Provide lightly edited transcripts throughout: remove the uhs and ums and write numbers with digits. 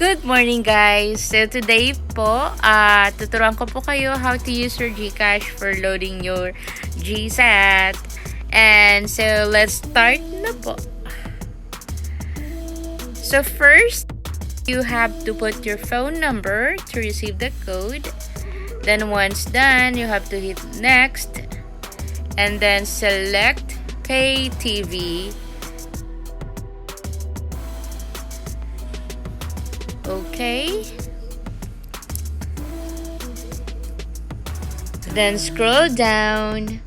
Good morning guys! So today po, tuturuan ko po kayo how to use your GCash for loading your GSAT. And so let's start na po. So first, you have to put your phone number to receive the code. Then once done, you have to hit next. And then select PayTv. Okay. Then scroll down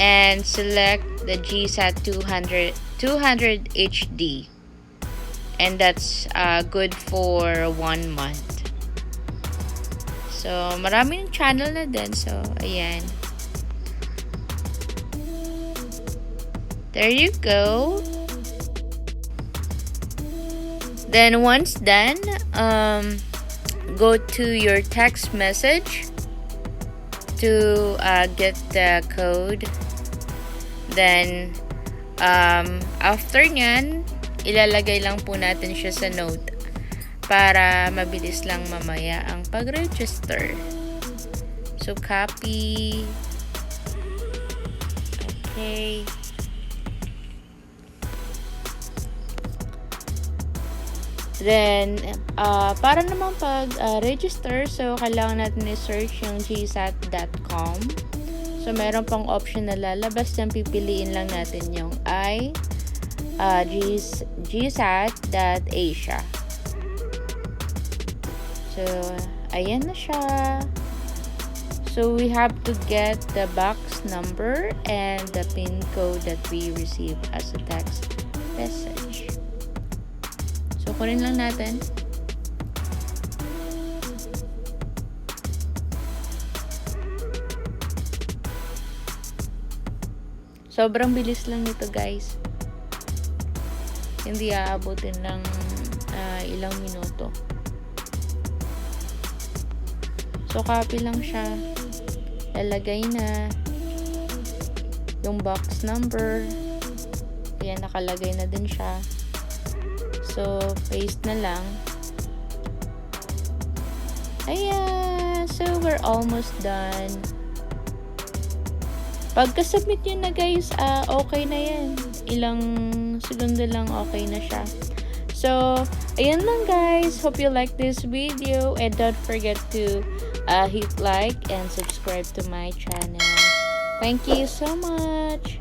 and select the GSAT 200 HD. And that's good for 1 month. So, maraming channel na din. So, ayan. There you go. Then once done, go to your text message to get the code. Then after nyan, ilalagay lang po natin siya sa note para mabilis lang mamaya ang pag-register. So copy. Okay. Then, para naman pag-register, so kailangan natin i-search yung gsat.com. So, meron pang option na lalabas dyan. Pipiliin lang natin yung GSAT.asia. So, ayan na siya. So, we have to get the box number and the PIN code that we receive as a text message. So, kunin lang natin. Sobrang bilis lang nito, guys. Hindi aabutin ng ilang minuto. So, copy lang siya. Lalagay na yung box number. Ayan, nakalagay na din siya. So, paste na lang. Ayan. So, we're almost done. Pagka-submit nyo na guys, okay na yan. Ilang segundo lang okay na siya. So, ayan lang guys. Hope you like this video. And don't forget to hit like and subscribe to my channel. Thank you so much.